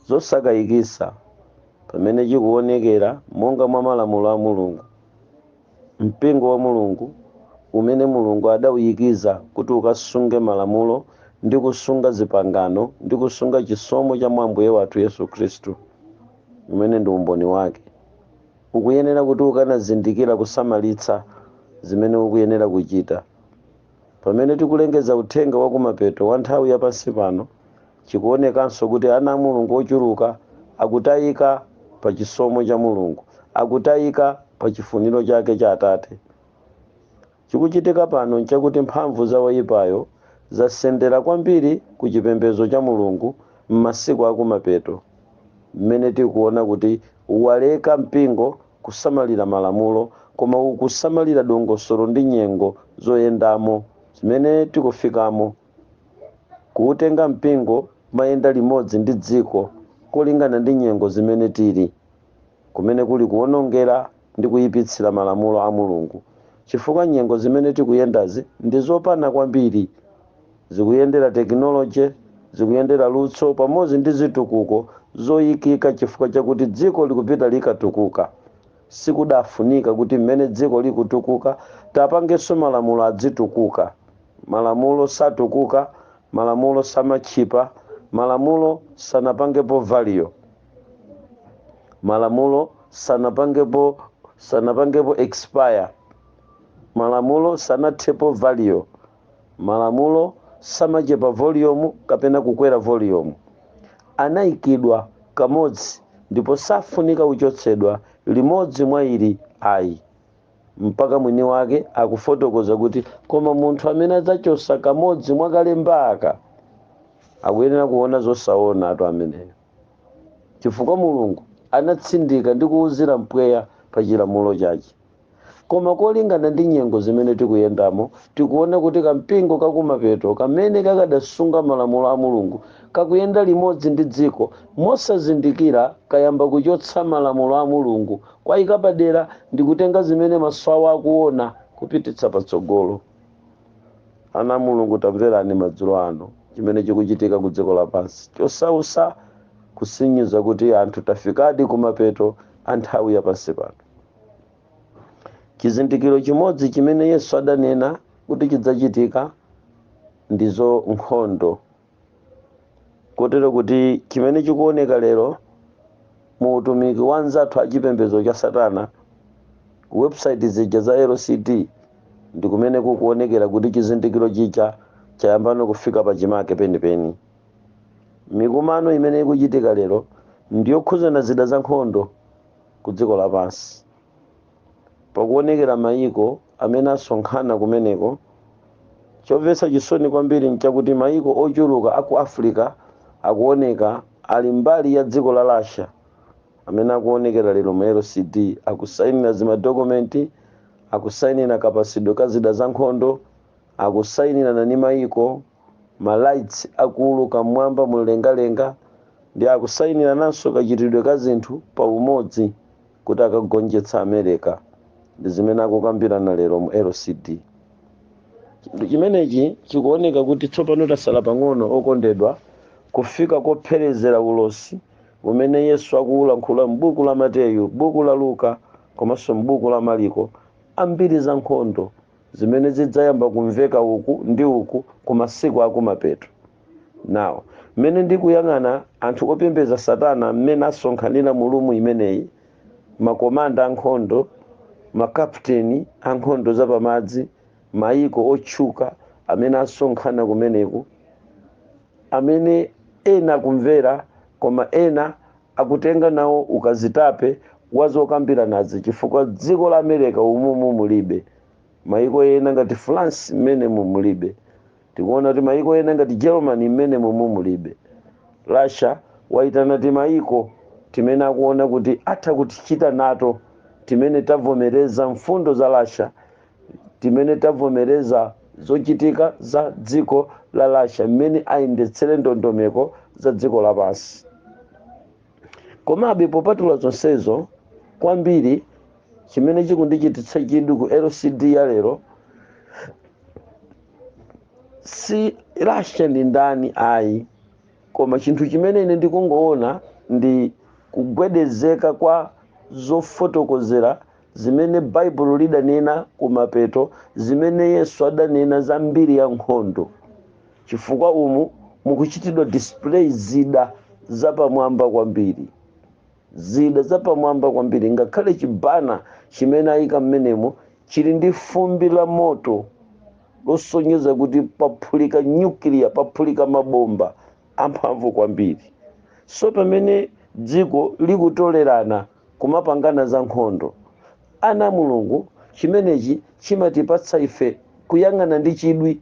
zosakayikisa pamene chikuonekera monga mwa malamulo a Mulungu. Mpingo wa Mulungu umene Mulungu adawuyikiza kuti ukasunge malamulo ndi kusunga zipangano ndi kusunga chisomo cha Ambuye wathu Yesu Khristu, umene ndi umboni wake, ukuyenera kuti ukanazindikira kusamalitsa zimene ukuyenera kuchita. Pamene tikulengeza uthenga wa kumapeto wa nthawi ya pansi pano, chikuonekanso kuti ana a Mulungu ochuluka akutayika pa chisomo cha Mulungu, akutayika pa chifuniro chake cha Atate. Chikuchitika pano nchakuti mphamvu za woyipayo zasendera kwambiri ku chipembedzo cha Mulungu m'masiku akumapeto, mmene tikuona kuti waleka mpingo kusamalira malamulo, koma ukusamalira dongosolo ndi nyengo zoyendamo zimene tikufikamo, kuutenga mpingo mayenda limodzi ndi dziko kulingana ndi nyengo zimene tili, kumene kuli kuwonongera ndi kuyipitsira malamulo a Mulungu. Chifukwa nyengo zimene tikuyendazi ndi zopana kwambiri, zikuyendera tekinoloji, zikuyendera lutso pamodzi ndi zitukuko zoyikika, chifukwa chakuti dziko likupita likatukuka. Sikudafunika kuti mmene dziko likutukuka tapangenso malamulo adzitukuka. Malamulo satukuka, malamulo samachipa, malamulo sanapangepo value, malamulo sanapangepo expire, malamulo sanathepo value, malamulo samachepa volume kapena kukwera volume. Anayikidwa kamodzi ndipo safunika uchotsedwa limodzi mwa ili ayi. Mpaka mwini wake akufotokoza kuti koma munthu amene adzachosa kamodzi mwa kalembaka akuyenera kuona zosaona atu ameneyo. Chifukwa Mulungu anatsindika ndi kuwuzira mpweya pa chilamulo chake. Koma kolingana ndi nyengo zimene tikuyendamo, tikuona kuti kampingo kakumapeto kamene kakadasunga malamulo a Mulungu kakuyenda limodzi ndi dziko, mosazindikira kayamba kuchotsa malamulo a Mulungu kwayika padera ndi kutenga zimene maso awo akuona kupititsa patsogolo. Ana a Mulungu, tamverani madzulo ano chimene chikuchitika ku dziko lapansi, chosausa kusinyiza kuti anthu tafikadi kumapeto a nthawi ya pansi pano. Chizindikiro chimodzi chimene Yesu adanena kuti chidzachitika ndizo nkhondo, kotero kuti chimene chikuoneka lero mu utumiki wa nzathu achipembedzo cha Satana ku website zija za LCD ndi kumene kukuonekera kuti chizindikiro chicha chayambano kufika pa chimake penipeni. Mikumano imene ikuchitika lero ndiyokhuzana zida za nkhondo ku dziko lapansi, pakuonekera mayiko amene asonkhana kumeneko. Chomvetsa chisoni kwambiri nchakuti mayiko ochuluka aku Africa akuoneka ali mbali ya dziko la Russia, amene akuonekera lero mu LCD akusainira zimadokumenti, akusainira kapasidwe ka zida za nkhondo, akusainira nani mayiko malights akuuluka mmwamba mulengalenga, ndi akusainira nanso kachitidwe ka zinthu pa umodzi kuti akagonjetsa America. Ndi zimene akukambirana lero mu LCD. Chinthu chimenechi chikuoneka kuti tsopano tasala pang'ono okondedwa kufika kopherezera ulosi umene Yesu akuulankhula m'buku la Mateyu, buku la Luka, komanso m'buku la Mariko, ambiri za nkhondo zimene zidzayamba kumveka uku ndi uku ku masiku akumapeto. Nawo mmene ndikuyang'ana anthu opembeza Satana mmene asonkhanira mu lumu imeneyi, makomanda ankhondo, makapteni ankhondo zapamadzi, mayiko otchuka amene asonkhana kumeneku, amene ena kumvera koma ena akutenga nawo ukazitape wazokambira nazi, chifukwa dziko la America umumu mulibe, mayiko ena ngati France mmene mulibe, tikuona kuti mayiko ena ngati Germany mmene mulibe. Russia waitana ti mayiko timene akuona kuti atha kutichita NATO, timene tavomereza mfundo za Russia, timene tavomereza zochitika za dziko la Russia, mmene ayendetsere ndondomeko za dziko lapansi. Komabe popatula zonsezo kwambiri chimene chikundichititsa chidwi ku LCD ya lero si Russia ndi ndani ayi, koma chinthu chimene ine ndikungoona ndi kugwedezeka kwa zofotokozera zimene baibulo lidanena kumapeto, zimene Yesu adanena za mbiri ya nkhondo. Chifukwa umu mukuchitidwa display zida zapamwamba kwambiri, zida zapamwamba kwambiri. Ngakhale chibana chimene ayika mmenemo chili ndi fumbi la moto losonyeza kuti paphulika nyuklia, paphulika mabomba amphamvu kwambiri. So pamene dziko likutolerana kumapangana za nkhondo, ana Mulungu, chimenechi chimatipatsa ife kuyang'ana ndi chidwi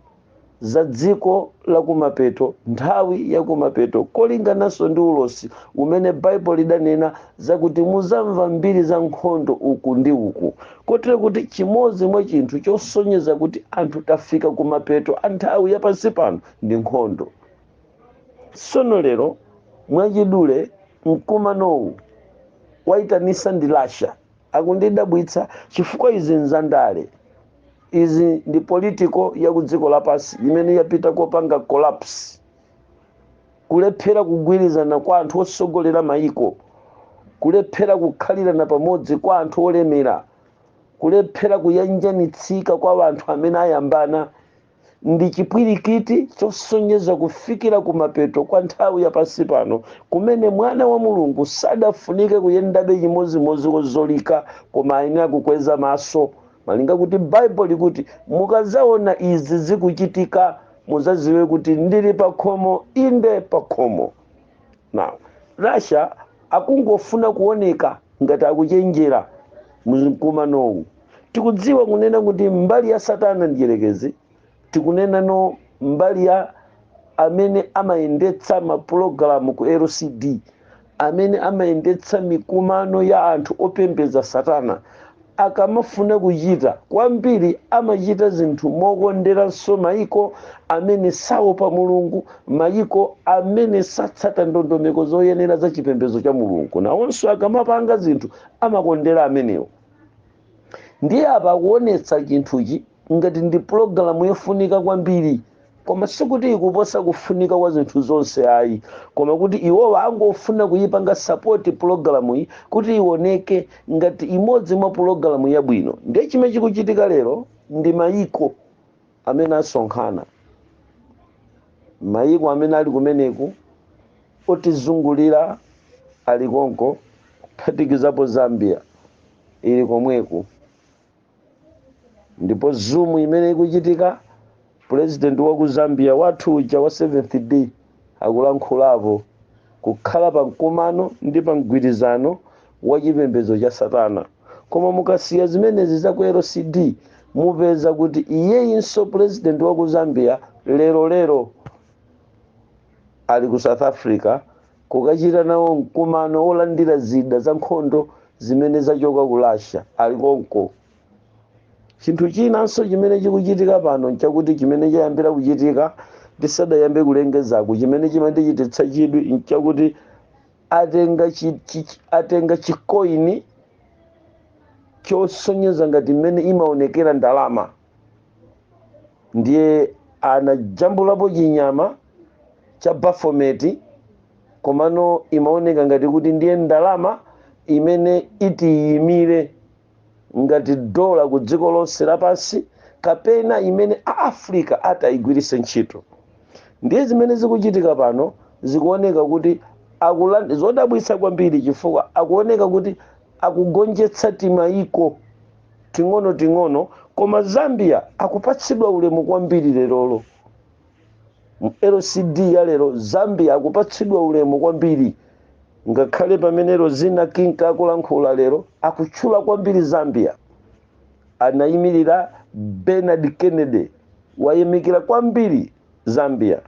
za dziko la kumapeto, nthawi ya kumapeto, kolingananso ndi ulosi umene baibulo lidanena zakuti muzamva mbiri za nkhondo uku ndi uku. Kotero kuti chimodzi mwa chinthu chosonyeza kuti anthu tafika kumapeto a nthawi ya pansi pano ndi nkhondo. Sono lero mwachidule mkumanowu waitanisa ndilasha akundidabwitsa chifukwa izi nzandale. Izi ndi political ya ku dziko lapansi imene yapita kopanga collapse, kulephera kugwirizana kwa anthu osogolera mayiko, kulephera kukhalirana pamodzi kwa anthu olemera, kulephera kuyanjanitsika kwa anthu amene ayambana. Ndi chipwirikiti chosonyeza kufikira kumapeto kwa nthawi ya pansi pano, kumene mwana wa Mulungu sadafunike kuyendabe chimozimozi kozolika, koma ayenera kukweza maso. Malinga kuti baibulo likuti mukazaona izi zikuchitika muzaziwe kuti ndili pakhomo, inde pakhomo. Now, Russia akungofuna kuoneka ngati akuchenjera mkumanowu. Tikudziwa kunena kuti mbali ya Satana ndiyerekezi, tikunena no mbali ya amene amayendetsa mapulogalamu ku LCD, amene amayendetsa mikumano ya anthu opembeza Satana. Akamafuna kuchita kwambiri amachita zinthu mokonderanso mayiko amene saopa Mulungu, mayiko amene satsata ndondomeko zoyenera za chipembedzo cha Mulungu. Nawonso akamapanga zinthu amakondera amenewo. Ndiye apa akuonetsa chinthuchi ngati ndi pulogalamu yofunika kwambiri, koma sikuti ikuposa kufunika kwa zinthu zonse ayi, koma kuti iwowa angofuna kuyipanga support pulogalamu iyi kuti ioneke ngati imodzi mwa pulogalamu yabwino. Ndiye chimene chikuchitika lero ndi mayiko amene asonkhana, mayiko amene ali kumeneku otizungulira ali konko, kuphatikizapo Zambia ili komweku. Ndipo Zoom imene ikuchitika, president wa ku Zambia wathu uja wa 7th day akulankhulapo kukhala pa mkumano ndi pa mgwirizano wa chipembedzo cha Satana. Koma mukasiya zimenezi za ku LCD mupeza kuti iyeyinso president wa ku Zambia lero ali ku South Africa kukachita nawo mkumano olandira zida za nkhondo zimene zachoka ku Russia ali konko. Chinthu chinanso chimene chikuchitika pano nchakuti chimene chayambira kuchitika tisadayambe kulengezako, chimene chimandichititsa chidwi nchakuti atenga chikoini chosonyeza ngati mmene imaonekera ndalama, ndiye anajambulapo chinyama cha Baphomet, komano imaoneka ngati kuti ndiye ndalama imene itiyimire ngati dola ku dziko lonse lapansi, kapena imene Africa atayigwiritse ntchito. Ndiye zimene zikuchitika pano zikuoneka kuti zodabwitsa kwambiri, chifukwa akuoneka kuti akugonjetsa timayiko ting'ono, koma Zambia akupatsidwa ulemu kwambiri lerolo. LCD ya lero Zambia akupatsidwa ulemu kwambiri, ngakhale pamene Rozina Kinka akulankhula lero akutchula kwambiri Zambia. Anayimirira Bernard Kennedy wayimikira kwambiri Zambia.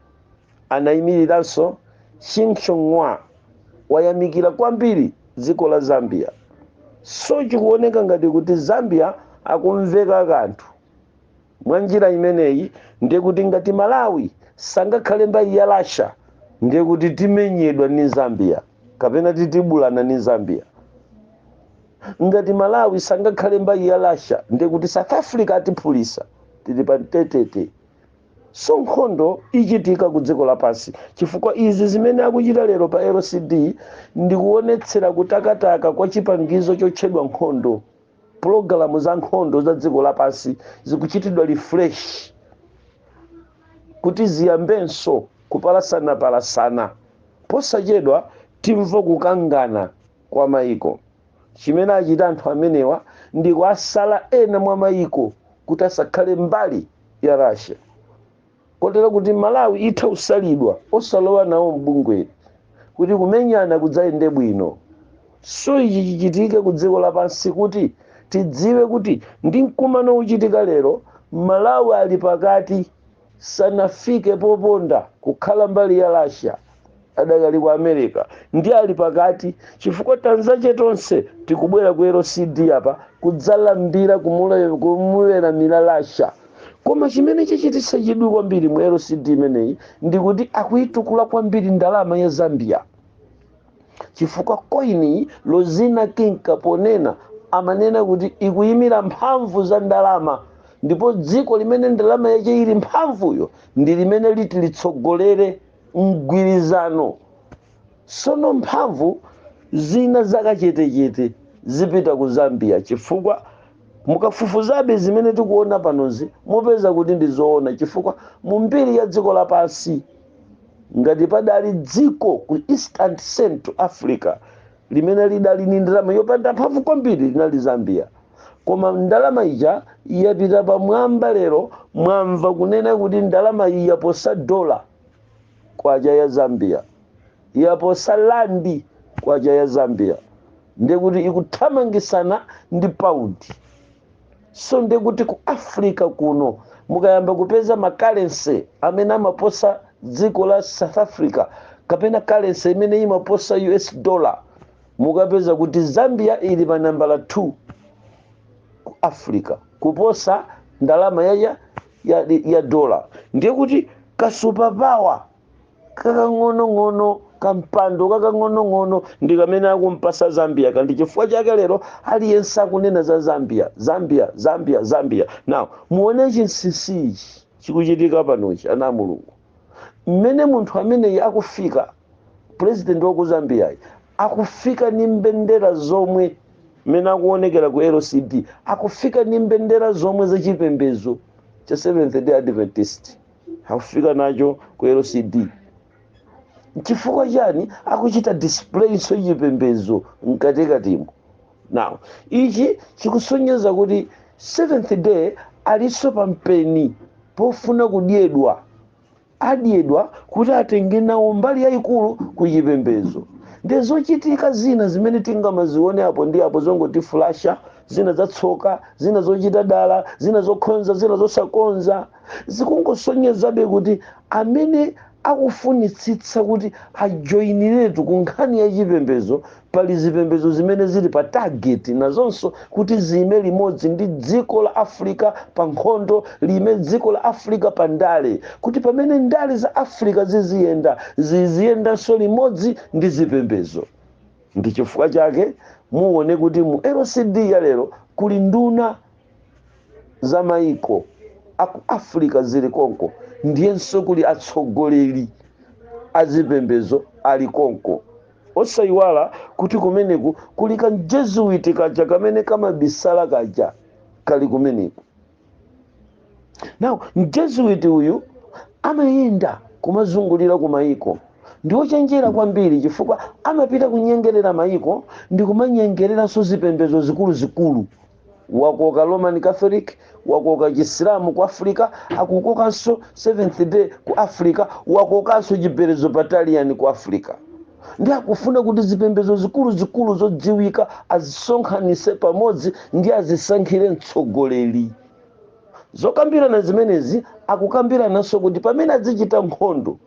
Anayimiriranso Shinchongwa wayamikira kwambiri dziko la Zambia. So chikuoneka ngati kuti Zambia akumveka kanthu mwa njira imeneyi, ndiye kuti ngati Malawi sangakhale mbali ya Russia, ndiye kuti timenyedwa ni Zambia kapena titibulana ni Zambia. Ngati Malawi sangakhale mbali ya Russia, ndiye kuti South Africa atiphulisa tili pa mtetete. so nkhondo ichitika ku dziko lapansi chifukwa izi zimene akuchita lero pa LCD ndikuonetsera kutakataka kwa chipangizo chotchedwa nkhondo. Pulogalamu za nkhondo za dziko lapansi zikuchitidwa refresh kuti ziyambenso kupalasana posachedwa timva kukangana kwa mayiko. Chimene achita anthu amenewa ndi kuasala ena mwa mayiko kuti asakhale mbali ya Russia, kotero kuti Malawi itha kusalidwa osalowa nawo mbungweri kuti kumenyana kudzayende bwino. So ichi chichitike ku dziko lapansi kuti tidziwe kuti ndi mkumano uchitika lero Malawi ali pakati, sanafike poponda kukhala mbali ya Russia, adakali ku America, ndi ali pakati chifukwa tanzache tonse tikubwera ku LCD apa kudzalambira kumuweramira Russia. Koma chimene chichititsa chidwi kwambiri mu LCD imeneyi ndikuti akuitukula kwambiri ndalama ya Zambia, chifukwa koini Lozina King Kaponena amanena kuti ikuyimira mphamvu za ndalama, ndipo dziko limene ndalama yake ili mphamvuyo ndi limene liti litsogolere mgwirizano. Sono mphamvu zina zakachetechete zipita ku Zambia, chifukwa mukafufuzabe zimene tikuona panozi mupeza kuti ndizoona, chifukwa mu mbiri ya dziko lapansi ngati padali dziko ku East and Central Africa limene lidali ni ndalama yopanda mphamvu kwambiri linali Zambia. Koma ndalama ija yapita pamwamba lero, mwamva kunena kuti ndalama iyi yaposa dola kwacha ya Zambia, yaposa landi kwacha ya Zambia, ndekuti ikuthamangisana ndi paundi. So ndekuti ku Africa kuno mukayamba kupeza makarensi amene amaposa dziko la South Africa kapena karensi imene imaposa US dollar, mukapeza kuti Zambia ili pa nambala 2 ku Africa kuposa ndalama ya dola. Ndiye kuti kasupapawa kakang'onong'ono, kampando kakang'onong'ono ndi kamene akumpasa Zambia. Kandi chifukwa chake lero aliyense akunena za Zambia. Now muone chinsisi chikuchitika panochi ana Mulungu, mmene munthu ameneyi akufika, president wa ku Zambia akufika ni mbendera zomwe mena akuonekera ku LCD, akufika ni mbendera zomwe zachipembezo cha Seventh Day Adventist, akufika nacho ku LCD. Chifukwa chani? Akuchita display so chipembezo mkatikatimo. Now ichi chikusonyeza kuti Seventh Day aliso pampeni pofuna kudyedwa, adyedwa kuti atenge nawo mbali yayikulu ku chipembezo. Ndi zochitika zina zimene tingamazione apo ndi apo zongoti flasha, zina zatsoka, zina zochita dala, zina zokhonza, zina zosakonza, zikungosonyezabe kuti amene akufunitsitsa kuti ajoiniretu ku nkhani ya chipembezo, pali zipembezo zimene zili pa target nazonso kuti zime limodzi ndi dziko la Africa pa nkhondo, lime dziko la Africa pa ndale, kuti pamene ndale za Africa ziziyendanso limodzi ndi zipembezo. Ndi chifukwa chake muone kuti mu LCD ya lero kuli nduna za mayiko aku Africa zili konko, ndiyenso kuli atsogoleri azipembezo ali konko. Osayiwala kuti kumeneku kuli ka Jesuit kaja kamene kamabisala kaja kali kumeneku. Now Jesuit uyu amayenda kumazungulira ku mayiko, ndiwo chenjera kwambiri chifukwa amapita kunyengerera mayiko ndi kumanyengereranso zipembezo zikulu. Wakoka Roman Catholic, wakoka Chisilamu ku Africa, akukokanso Seventh Day ku Africa, wakokanso chipembezo Battalion ku Africa. Ndi akufuna kuti zipembezo zikulu zodziwika azisonkhanise pamodzi ndi azisankhire mtsogoleri. Zokambirana zimenezi akukambirananso kuti pamene azichita nkhondo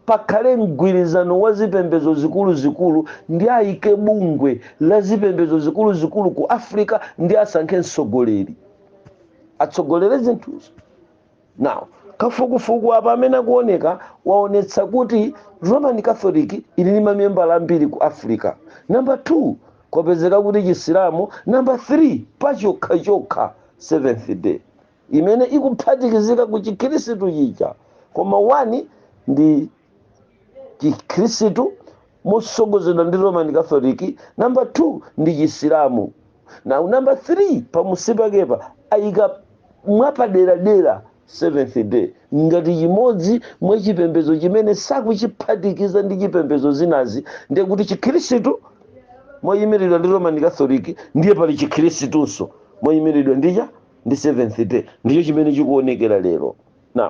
pakhale mgwirizano wa zipembezo zikulu ndi ayike bungwe la zipembezo zikulu ku Africa ndi asankhe mtsogoleri atsogolere zinthuzo. Now kafukufuku apa amene akuoneka waonetsa kuti Roman Catholic ili ni mamembala ambiri ku Africa. Number 2 kwapezeka kuti Chisilamu. Number 3 pachokha Seventh Day. imene ikuphatikizika ku chikhristu chija, koma 1 ndi chikhristu mosogozedwa ndi Roman Catholic, number 2 ndi chisilamu, na number 3 pamusipakepa ayika mwapaderadera seventh day ngati chimodzi mwa chipembedzo chimene sakuchiphatikiza ndi chipembedzo zinazi. Ndiye kuti chikhristu moyimiridwa ndi Roman Catholic ndiye pali chikhristuso moyimiridwa ndi seventh day, ndicho chimene chikuonekera lero. Now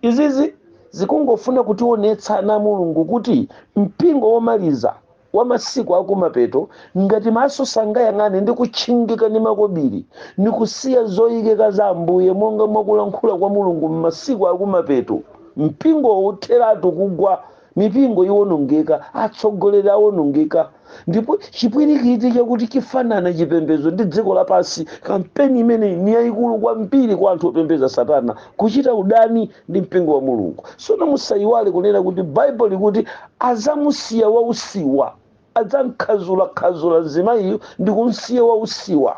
izizi zikungofuna kutionetsa ana Mulungu kuti mpingo womaliza wa masiku akumapeto ngati maso sangayang'ane ndi kutchingika ndi makobiri ni kusiya zoyikika za Ambuye monga mwakulankhula kwa Mulungu m'masiku akumapeto, mpingo utheratu kugwa, mipingo iwonongeka, atsogoleri awonongeka. Ndipo chipwirikiti chakuti chifanana chipembedzo ndi dziko lapansi, kampeni imene ni yayikulu kwambiri kwa anthu opembedza Satana, kuchita udani ndi mpingo wa Mulungu. Sono musayiwale kunena kuti Bible likuti azamusiya wausiwa, adzamkhazula mzimayiyo ndi kumsiya wausiwa.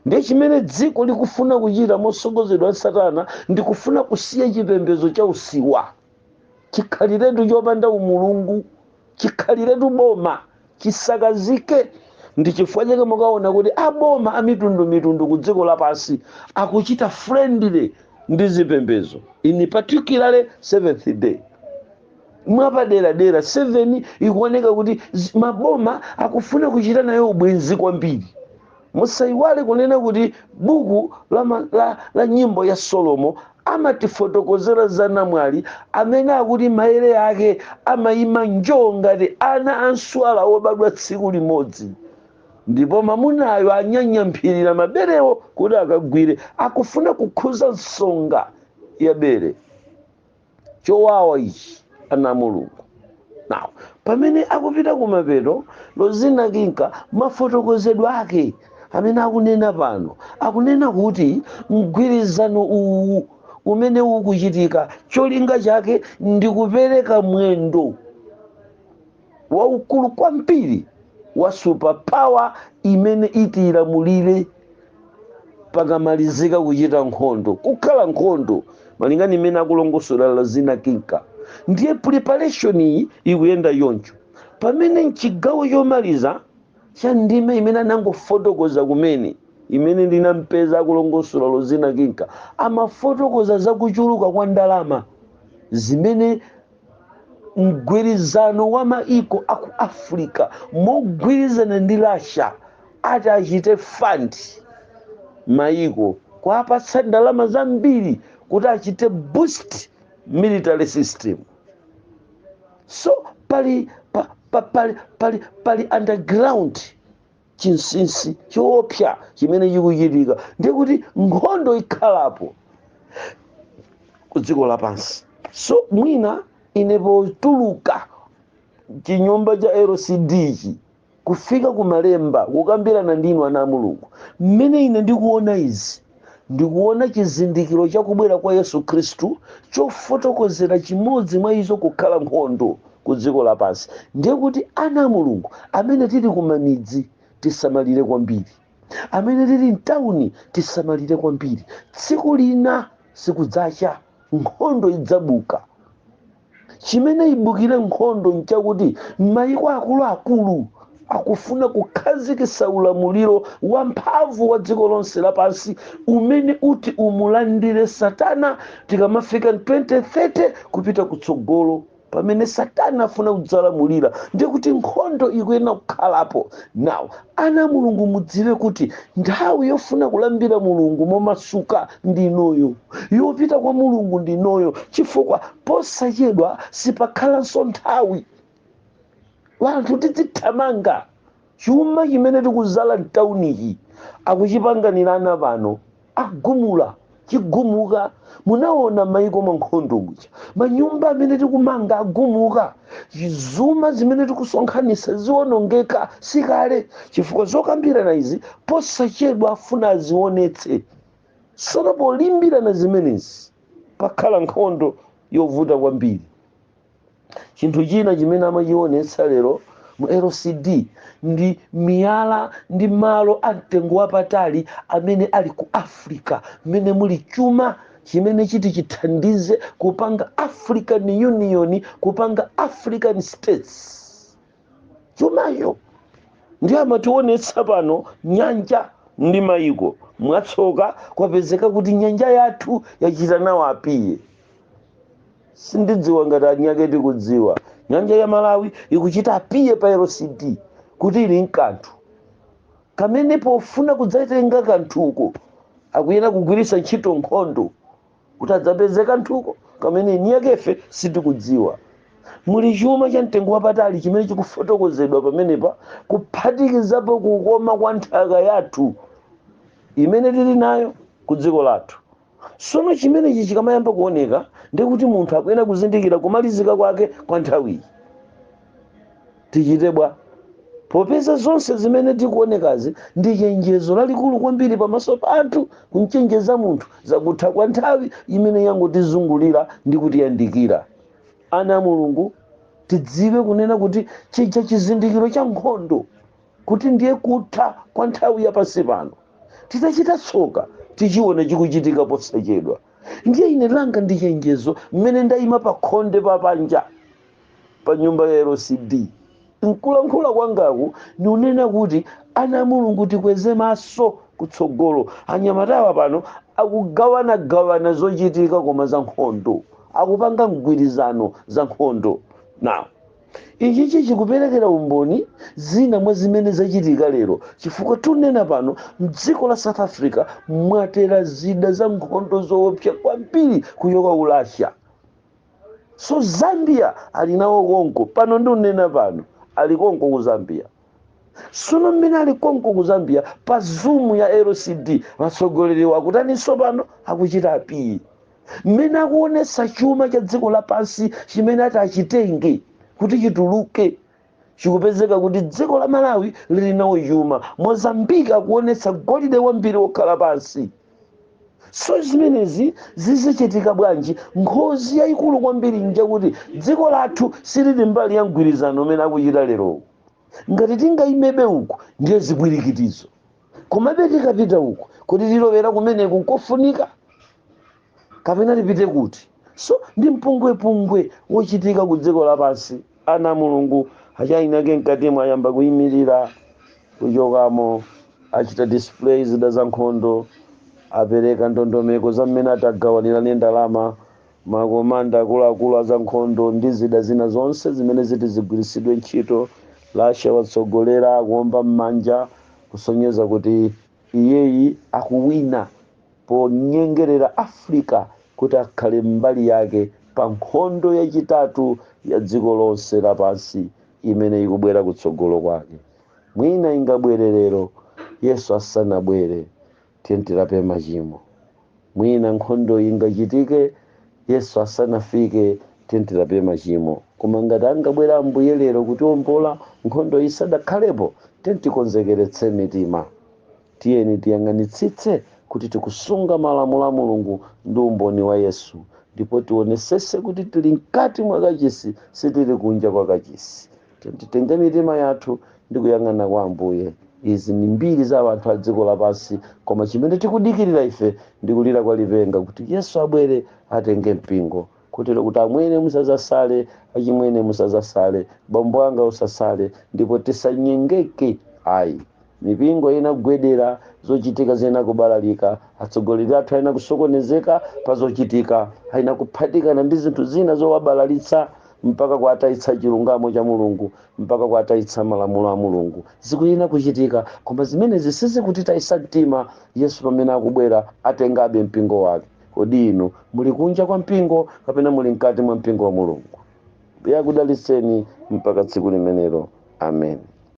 Ndiye chimene dziko likufuna kuchita mosogozedwa Satana ndi kufuna kusiya chipembedzo cha usiwa, chikhaliretu chopanda umulungu, chikhaliretu boma chisakazike. Ndi chifukwa chake mukaona kuti aboma amitundu ku dziko lapansi akuchita friendly ndi zipembedzo, in particular seventh day. Mwapaderadera 7 ikuoneka kuti maboma akufuna kuchita nayo ubwenzi kwambiri. Musayiwale kunena kuti buku la nyimbo ya Solomo amatifotokozera za namwali amene akuti maere ake amayima njoo ngati ana answala obadwa tsiku limodzi, ndipo mamunayo anyanyamphirira maberewo kuti akagwire, akufuna kukhuza nsonga ya bere. Chowawa ichi ana Mulungu. Now pamene akupita kumapeto lozinakika mafotokozedwa ake amene akunena pano, akunena kuti mgwirizano uwu umene ukuchitika cholinga chake ndi kupereka mwendo waukulu kwambiri wa superpower imene itilamulire pakamalizika kuchita nkhondo, kukhala nkhondo malingana imene akulongosola lozinakika. Ndiye preparation iyi ikuyenda yoncho, pamene mchigawo chomaliza cha ndime imene anangofotokoza kumene imene ndinampeza akulongosola lozinakika amafotokoza za kuchuluka kwa ndalama zimene mgwirizano wa maiko aku Africa mogwirizana ndi Russia ati achite fund maiko kuapatsa ndalama zambiri kuti achite boost military system. So pali underground chinsisi choopsa chimene chikuchitika, ndiye kuti nkhondo ikhalapo ku dziko lapansi. So mwina inepo tuluka chinyumba cha LCD kufika kumalemba kukambirana ndinu ana Mulungu, mmene ine ndikuona izi ndikuona chizindikiro cha kubwera kwa Yesu Khristu chofotokozera chimodzi mwa izo kukhala nkhondo ku dziko lapansi. Ndiye kuti ana Mulungu amene tili kumamidzi tisamalire kwambiri, amene tili mtawuni tisamalire kwambiri. Tsiku lina sikudzacha nkhondo idzabuka. Chimene ibukire nkhondo nchakuti mayiko akuluakulu akufuna kukhazikitsa ulamuliro wamphamvu wa dziko lonse lapansi umene uti umulandire Satana tikamafika 2030 kupita kutsogolo, pamene Satana afuna kudzalamulira. Ndiye kuti nkhondo ikuyenera kukhalapo. Now ana Mulungu mudziwe kuti nthawi yofuna kulambira Mulungu momasuka ndinoyo, yopita kwa Mulungu ndinoyo, chifukwa posachedwa sipakhalanso nthawi wanthu tidzithamanga. Chuma chimene tikuzala mtaunichi akuchipanganirana pano agumula chigumuka. Munaona maiko mankhondo kuja manyumba amene tikumanga agumuka, zuma zimene tikusonkhanisa ziwonongeka sikale, chifukwa zokambirana izi posachedwa afuna azionetse. Sono polimbirana zimenezi pakhala nkhondo yovuta kwambiri. Chinthu china chimene amachionetsa lero mu LCD ndi miyala ndi malo amtengo wapatali amene ali ku Africa, mmene muli chuma chimene chiti chithandize kupanga African Union, kupanga African States. Chumayo ndiye amationetsa pano nyanja ndi mayiko mwatsoka kwapezeka kuti nyanja yathu yachita nawo apiye. Sindidziwa ngati anyake tikudziwa nyanja ya Malawi ikuchita apiye pa LCD kuti ili nkanthu kamene pofuna kudzatenga kanthuko akuyena kugwiritsa ntchito nkhondo kuti adzapeze kanthuko kamene niyakefe sitikudziwa. Muli chuma cha mtengo wapatali chimene chikufotokozedwa pamenepa, kuphatikizapo kukoma kwa nthaka yathu imene tili nayo ku dziko lathu. Sono chimenechi chikamayamba kuoneka ndikuti munthu akuyena kuzindikira kumalizika kwake kwa nthawiyi. Tichite bwa popeza zonse zimene tikuonekazi ndi chenjezo lalikulu kwambiri pamaso pa anthu, kuchenjeza munthu zakutha kwa nthawi imene yangotizungulira ndi kutiyandikira. Ana a Mulungu tidziwe kunena kuti chija chizindikiro cha nkhondo kuti ndiye kutha kwa nthawi ya pansi pano. Titachita tsoka tichiona chikuchitika posachedwa. Ndiye ine langa ndi chenjezo mmene ndayima pa khonde pa panja pa nyumba ya LCD. Nkulankhula kwangaku niunena kuti ana a Mulungu tikweze maso kutsogolo. Anyamatawa pano akugawana zochitika koma za nkhondo, akupanga mgwirizano za nkhondo. Now ichichi chikuperekera umboni zina mwa zimene zachitika lero, chifukwa tunena pano mdziko la South Africa mwatera zida za nkhondo zoopsa kwambiri kuyoka Ulasha. So Zambia alinawo konko pano ndunena pano ali konko ku Zambia. Sono mmene ali konko ku Zambia pa Zoom ya LCD atsogoleri wakutaninso pano akuchita apiyi. Mmene akuonesa chuma cha dziko lapansi chimene ati achitenge kuti chituluke, chikupezeka kuti dziko la Malawi lili nawo chuma, Mozambique akuonesa golide wambiri wokhala pansi. So zimenezi zizichitika bwanji? Nkhozi yayikulu kwambiri njakuti dziko lathu silili mbali ya mgwirizano umene akuchita lero. Ngati tingayimebe uku ndiye zibwirikitizo, komabe tikapita uku kuti tilowera kumeneku nkofunika kapena tipite kuti. So ndi mpungwepungwe wochitika ku dziko lapansi. Ana a Mulungu achayinake mkatimo ayamba kuyimirira kuchokamo, achita display zida za nkhondo, apereka ndondomeko za mmene atagawanira ndi ndalama, makomanda akuluakulu a za nkhondo ndi zida zina zonse zimene ziti zigwiritsidwe ntchito. Lasha watsogolera akuomba m'manja kusonyeza kuti iyeyi akuwina ponyengerera Africa kuti akhale mbali yake pa nkhondo yachitatu ya dziko lonse lapansi imene ikubwera kutsogolo kwake. Mwina ingabwere lero Yesu asanabwere, tiyentirape machimo. Mwina nkhondo ingachitike Yesu asanafike, tiyentirape machimo. Koma ngati angabwera Ambuye lero kutiwombola nkhondo isadakhalepo, tiyentikonzekeretse mitima. Tiyeni tiyang'anitsitse kuti tikusunga malamulo a Mulungu ndi umboni wa Yesu, ndipo tionesese kuti tili mkati mwa kachisi, sitili kunja kwa kachisi. Titenge mitima yathu ndi kuyang'ana kwa Ambuye. Izi ni mbiri za anthu a dziko lapansi, koma chimene tikudikirira ife ndi kulira kwa lipenga kuti Yesu abwere atenge mpingo, kutero kuti amwene musazasale, achimwene musazasale, bambo anga usasale, ndipo tisanyengeke. Ayi, mipingo ina kugwedera, zochitika zina kubalalika, atsogoleri athu aina kusokonezeka pa zochitika, aina kuphatikana ndi zinthu zina zowabalalitsa mpaka kwatayitsa chilungamo cha Mulungu, mpaka kwatayitsa malamulo a Mulungu. Zikuyina kuchitika, koma zimene zisizi kutitayitsa mtima. Yesu pamene akubwera atengabe mpingo wake. Kodi inu muli kunja kwa mpingo kapena muli mkati mwa mpingo wa Mulungu? Yakudalitseni mpaka tsiku limenelo. Amen.